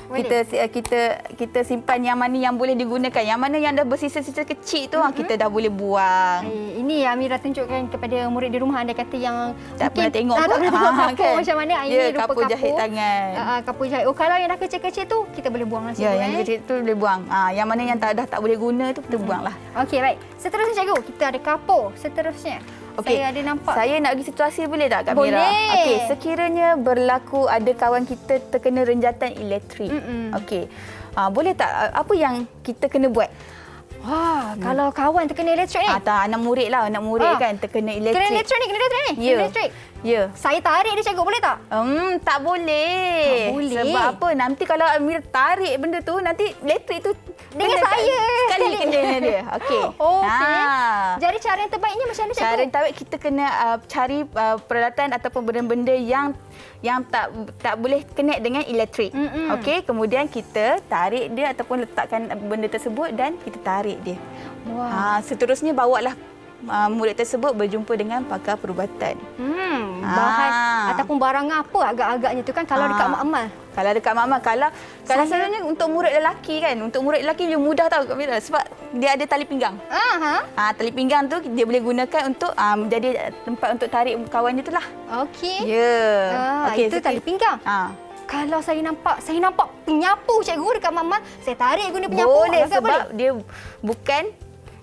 Kita simpan yang mana yang boleh digunakan. Yang mana yang dah bersisa-sisa kecil tu, kita dah boleh buang. Ini Amira tunjukkan kepada murid di rumah. Anda kata yang tak pernah tengok tak pernah tengok kapur kan? macam mana. Ini rupa kapur jahit tangan. Kapur jahit. Kalau yang dah kecil-kecil tu, kita boleh buang lah cikgu. Yang kecil tu boleh buang. Yang mana yang dah tak boleh guna tu, kita buanglah. Okey, baik. Seterusnya cikgu, kita ada kapur. Seterusnya. Okey. Saya ada nampak. Saya nak bagi situasi boleh tak Kak Mira? Boleh. Okey, sekiranya berlaku ada kawan kita terkena renjatan elektrik. Okey. Boleh tak apa yang kita kena buat? Kalau kawan terkena elektrik ni. Anak murid kan terkena elektrik. Kena elektrik ni. Ya. Elektrik. Ya. Saya tarik dia cikgu, boleh tak? Tak boleh. Tak boleh. Sebab apa? Nanti kalau Amir tarik benda tu, nanti elektrik tu Dengan saya. Sekali kena dia. Okey. Okey. Jadi cara yang terbaiknya macam mana cikgu? Cara yang terbaik kita kena cari peralatan ataupun benda-benda yang tak boleh connect dengan elektrik. Okey, kemudian kita tarik dia ataupun letakkan benda tersebut dan kita tarik dia. Seterusnya bawalah murid tersebut berjumpa dengan pakar perubatan. Bahan ataupun barang apa agak-agaknya tu kan kalau dekat mak-mak. Kalau dekat mak-mak, kalau sebenarnya untuk murid lelaki kan, untuk murid lelaki dia mudah tahu Kak Mira sebab dia ada tali pinggang. Tali pinggang tu dia boleh gunakan untuk menjadi tempat untuk tarik kawan dia tu lah. Okey. Ya. Okey, itu tali pinggang. Kalau saya nampak penyapu cikgu dekat mak-mak, saya tarik guna penyapu. Boleh sebab dia bukan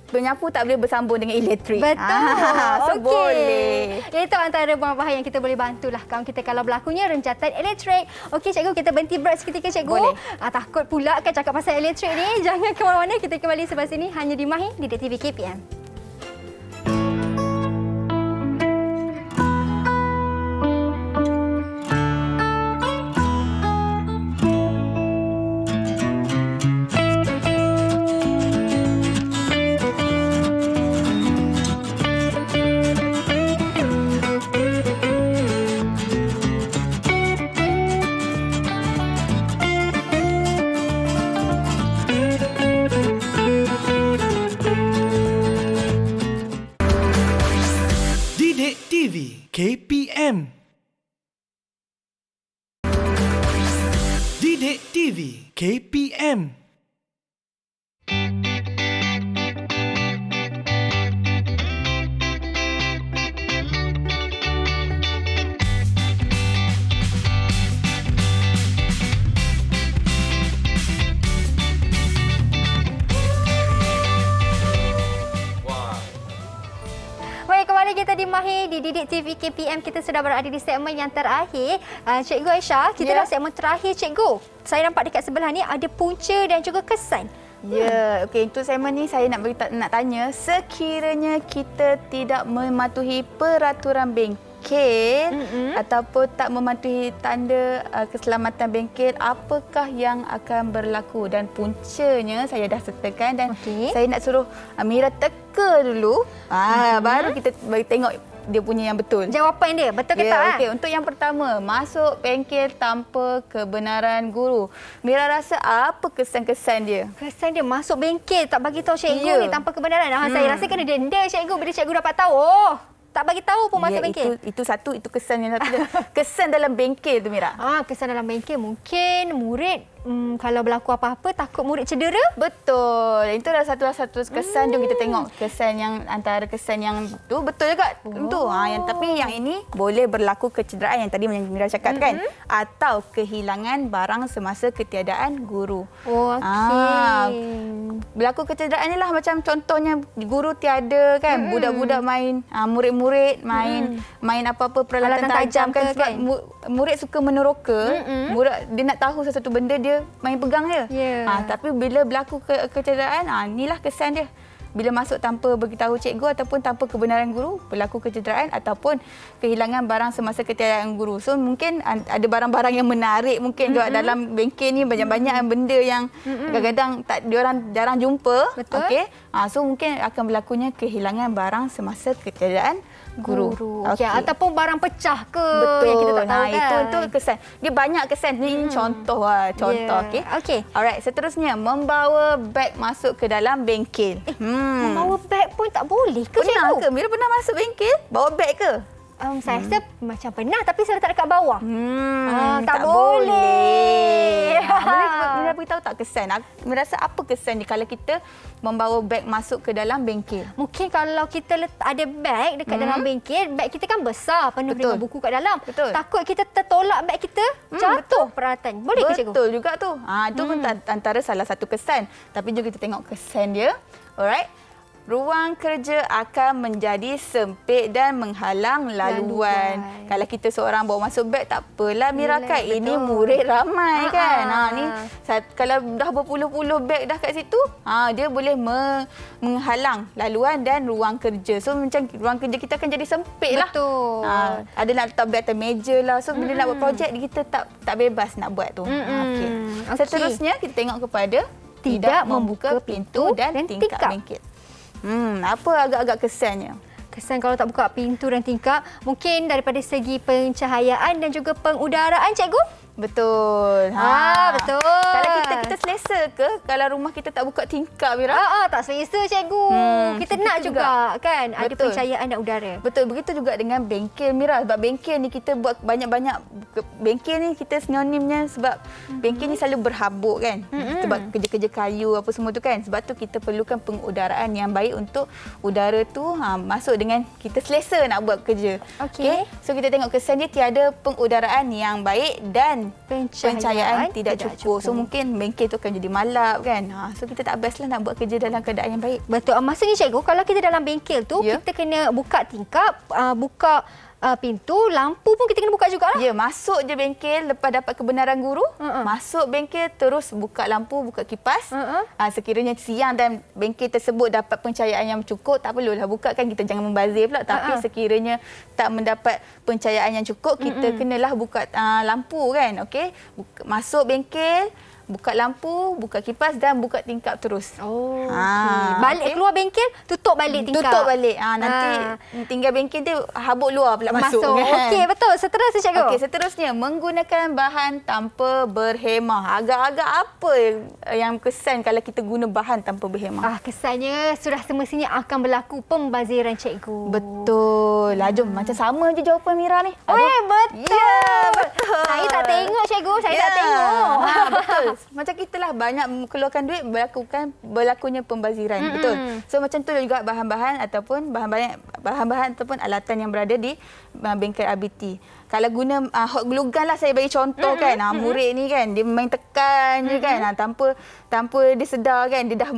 penyapu tak boleh bersambung dengan elektrik. Betul. Boleh. Itu antara bahan-bahan yang kita boleh bantulah kawan kita kalau berlakunya renjatan elektrik. Okey cikgu, kita berhenti break seketika cikgu. Boleh. Takut pula kan cakap pasal elektrik ni. Jangan ke mana-mana, kita kembali sebelah sini hanya di Mahir Didik TV KPM. Didik TV KPM. Didik TV KPM. Baik, kembali kita di Mahir di Didik TV KPM. Kita sudah berada di segmen yang terakhir. Cikgu Aisyah, kita dah segmen terakhir cikgu. Saya nampak dekat sebelah ni ada punca dan juga kesan. Ya, okey, untuk segmen ni saya nak tanya, sekiranya kita tidak mematuhi peraturan bengkel ataupun tak mematuhi tanda keselamatan bengkel, apakah yang akan berlaku? Dan puncanya saya dah sertakan dan saya nak suruh Mira teka dulu. Baru kita bagi tengok dia punya yang betul. Jawapan dia betul ke tak? Okey, untuk yang pertama, masuk bengkel tanpa kebenaran guru. Mira rasa apa kesan-kesan dia? Kesan dia masuk bengkel tak bagi tahu cikgu ni tanpa kebenaran. Saya rasa kena denda cikgu bila cikgu dapat tahu. Tak bagi tahu pun masuk bengkel. Itu satu, itu kesan yang satu. Kesan dalam bengkel tu, Mira. Kesan dalam bengkel mungkin murid kalau berlaku apa-apa takut murid cedera. Betul. Itu adalah satu kesan. Jom kita tengok kesan yang antara kesan yang tu betul juga. Tu. Tapi yang ini boleh berlaku kecederaan yang tadi Mira cakap kan, atau kehilangan barang semasa ketiadaan guru. Berlaku kecederaan ni lah macam contohnya guru tiada kan, budak-budak main, murid-murid main apa-apa peralatan tajam kan, sebab murid suka meneroka. Murid dia nak tahu sesuatu benda, dia main pegang je. Tapi bila berlaku kecederaan, inilah kesan dia. Bila masuk tanpa beritahu cikgu ataupun tanpa kebenaran guru, berlaku kecederaan ataupun kehilangan barang semasa ketiadaan guru. So mungkin ada barang-barang yang menarik mungkin juga dalam bengkel ni, banyak-banyak benda yang kadang-kadang diorang jarang jumpa. Betul. Okey. So mungkin akan berlakunya kehilangan barang semasa ketiadaan guru. Okay. Ataupun barang pecah ke. Betul. Yang kita tak tahu kan. Itu kesan. Dia banyak kesan. Ini contoh contoh. Okey. Alright, seterusnya membawa beg masuk ke dalam bengkel. Membawa beg pun tak boleh ke, pernah cikgu? ke? Mira pernah masuk bengkel bawa beg ke? Saya rasa macam pernah tapi saya letak dekat bawah. Tak boleh. Mira beritahu tak kesan? Mira rasa apa kesan dia kalau kita membawa beg masuk ke dalam bengkel? Mungkin kalau kita ada beg dekat dalam bengkel, beg kita kan besar, penuh dengan buku kat dalam. Takut kita tertolak beg kita, jatuh peralatan. Boleh ke, cikgu? Betul juga tu. Itu pun antara salah satu kesan. Tapi jom kita tengok kesan dia. Alright. Ruang kerja akan menjadi sempit dan menghalang laluan. Kalau kita seorang bawa masuk beg, tak apalah Mira kan. Ini murid ramai kan. Ni kalau dah berpuluh-puluh beg dah kat situ, dia boleh menghalang laluan dan ruang kerja. So macam ruang kerja kita akan jadi sempit lah. Betul. Ada nak letak beg atas meja lah. So bila nak buat projek, kita tak bebas nak buat tu. Okay. Seterusnya kita tengok kepada tidak membuka pintu dan tingkap bengkel. Apa agak-agak kesannya? Kesan kalau tak buka pintu dan tingkap, mungkin daripada segi pencahayaan dan juga pengudaraan, cikgu? Betul. Betul. Kalau kita selesa ke kalau rumah kita tak buka tingkap, Mira? Tak selesa, cikgu. Kita nak juga kan ada pencahayaan dan udara. Betul. Begitu juga dengan bengkel, Mira. Sebab bengkel ni kita buat banyak-banyak. Bengkel ni kita sinonimnya sebab bengkel ni selalu berhabuk kan. Sebab kerja-kerja kayu apa semua tu kan. Sebab tu kita perlukan pengudaraan yang baik untuk udara tu masuk dengan kita selesa nak buat kerja. Okay. So kita tengok kesan dia tiada pengudaraan yang baik dan pencahayaan tidak cukup. So mungkin bengkel tu akan jadi malap kan. So kita tak bestlah nak buat kerja dalam keadaan yang baik. Betul. Maksudnya, cikgu, kalau kita dalam bengkel tu, kita kena buka tingkap, buka pintu, lampu pun kita kena buka jugalah. Ya, masuk je bengkel lepas dapat kebenaran guru, masuk bengkel terus buka lampu, buka kipas. Sekiranya siang dan bengkel tersebut dapat pencahayaan yang cukup, tak perlulah buka kan, kita jangan membazir pula. Tapi sekiranya tak mendapat pencahayaan yang cukup, kita kenalah buka lampu kan. Okey, masuk bengkel, buka lampu, buka kipas dan buka tingkap terus. Balik keluar bengkel, tutup balik tingkap. Tutup balik. Nanti tinggal bengkel tu habuk luar pula masuk. Kan? Okey, betul. Seterusnya, cikgu. Okey, seterusnya menggunakan bahan tanpa berhemah. Agak-agak apa yang kesan kalau kita guna bahan tanpa berhemah? Kesannya sudah semestinya akan berlaku pembaziran, cikgu. Betul. Jom macam sama je jawapan Mira ni. Betul. Ya, betul. Saya tak tengok, cikgu. Saya tak tengok. Betul. Macam kita lah banyak keluarkan duit berlakunya pembaziran. Betul. So macam tu juga bahan-bahan ataupun bahan-bahan ataupun alatan yang berada di bengkel RBT. Kalau guna hot glue gun lah, saya bagi contoh kan. Murid ni kan dia main tekan je kan. Tanpa dia sedar kan, dia dah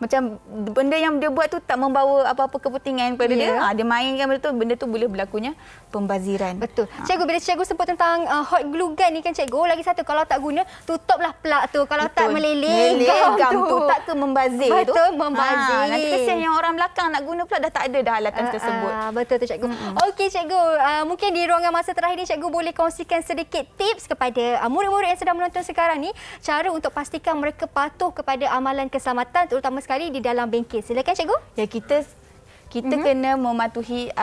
macam benda yang dia buat tu tak membawa apa-apa kepentingan kepada dia. Dia mainkan benda tu boleh berlakunya pembaziran. Betul. Cikgu, bila cikgu sebut tentang hot glue gun ni kan cikgu, lagi satu kalau tak guna, tutuplah plug tu. Kalau tak meleleh gam tu. Tak ke membazir tu. Betul, membazir. Nanti kesian yang orang belakang nak guna pula dah tak ada dah alatan tersebut. Betul tu cikgu. Okey cikgu, mungkin di ruangan masa terakhir ni cikgu boleh kongsikan sedikit tips kepada murid-murid yang sedang menonton sekarang ni, cara untuk pastikan mereka patuh kepada amalan keselamatan terutama sekali di dalam bengkel. Silakan cikgu. Ya, kita kena mematuhi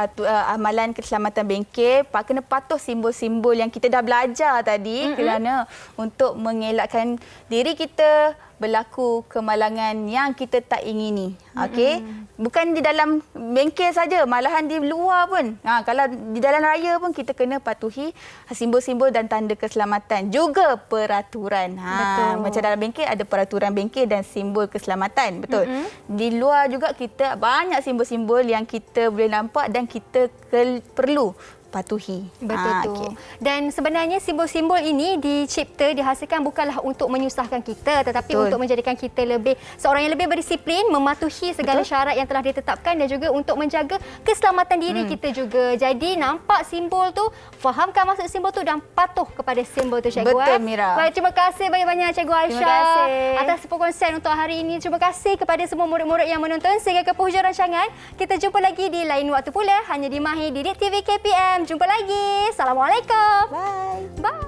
amalan keselamatan bengkel, kena patuh simbol-simbol yang kita dah belajar tadi kerana untuk mengelakkan diri kita berlaku kemalangan yang kita tak ingini. Okey, bukan di dalam bengkel saja, malahan di luar pun. Kalau di dalam raya pun kita kena patuhi simbol-simbol dan tanda keselamatan, juga peraturan. Macam dalam bengkel ada peraturan bengkel dan simbol keselamatan, betul. Di luar juga kita banyak simbol-simbol yang kita boleh nampak dan kita perlu patuhi. Betul tu. Okay. Dan sebenarnya simbol-simbol ini dihasilkan bukanlah untuk menyusahkan kita, tetapi untuk menjadikan kita seorang yang lebih berdisiplin, mematuhi segala syarat yang telah ditetapkan dan juga untuk menjaga keselamatan diri kita juga. Jadi nampak simbol tu, fahamkan maksud simbol tu dan patuh kepada simbol tu cikgu. Betul, Mira. Baik, terima kasih banyak-banyak cikgu Aisyah. Terima kasih atas perkongsian untuk hari ini. Terima kasih kepada semua murid-murid yang menonton sehingga ke penghujung rancangan. Kita jumpa lagi di lain waktu pula hanya di Mahir Didik TV KPM. Jumpa lagi. Assalamualaikum. Bye. Bye.